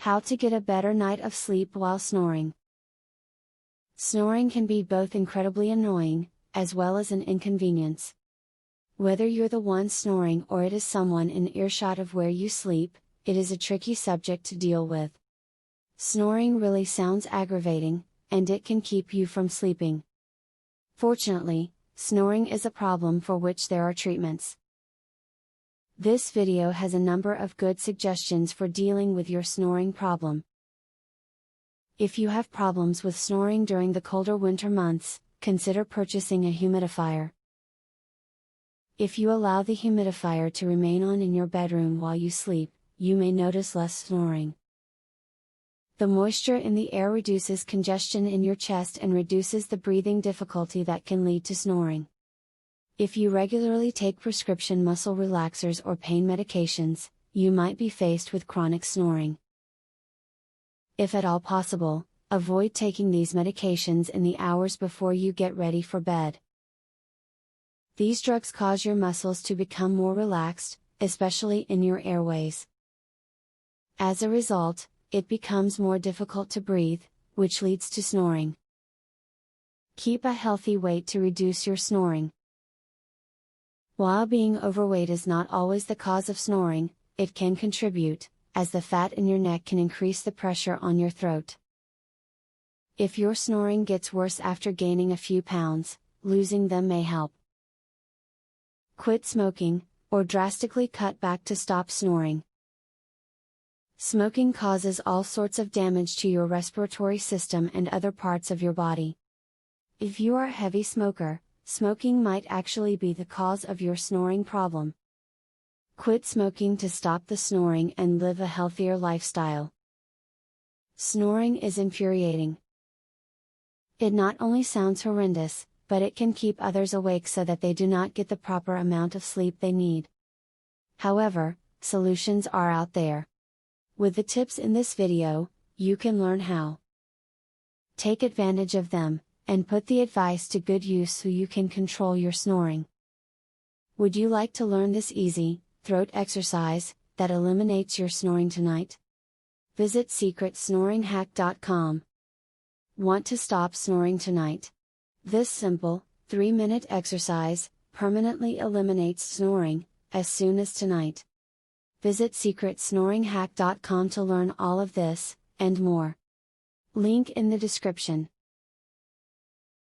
How to get a better night of sleep while snoring. Snoring can be both incredibly annoying, as well as an inconvenience. Whether you're the one snoring or it is someone in earshot of where you sleep, it is a tricky subject to deal with. Snoring really sounds aggravating, and it can keep you from sleeping. Fortunately, snoring is a problem for which there are treatments. This video has a number of good suggestions for dealing with your snoring problem. If you have problems with snoring during the colder winter months, consider purchasing a humidifier. If you allow the humidifier to remain on in your bedroom while you sleep, you may notice less snoring. The moisture in the air reduces congestion in your chest and reduces the breathing difficulty that can lead to snoring. If you regularly take prescription muscle relaxers or pain medications, you might be faced with chronic snoring. If at all possible, avoid taking these medications in the hours before you get ready for bed. These drugs cause your muscles to become more relaxed, especially in your airways. As a result, it becomes more difficult to breathe, which leads to snoring. Keep a healthy weight to reduce your snoring. While being overweight is not always the cause of snoring, it can contribute, as the fat in your neck can increase the pressure on your throat. If your snoring gets worse after gaining a few pounds, losing them may help. Quit smoking, or drastically cut back to stop snoring. Smoking causes all sorts of damage to your respiratory system and other parts of your body. If you are a heavy smoker, smoking might actually be the cause of your snoring problem. Quit smoking to stop the snoring and live a healthier lifestyle. Snoring is infuriating. It not only sounds horrendous, but it can keep others awake so that they do not get the proper amount of sleep they need. However, solutions are out there. With the tips in this video, you can learn how. Take advantage of them, and put the advice to good use so you can control your snoring. Would you like to learn this easy, throat exercise, that eliminates your snoring tonight? Visit secretsnoringhack.com. Want to stop snoring tonight? This simple, 3-minute exercise, permanently eliminates snoring, as soon as tonight. Visit secretsnoringhack.com to learn all of this, and more. Link in the description.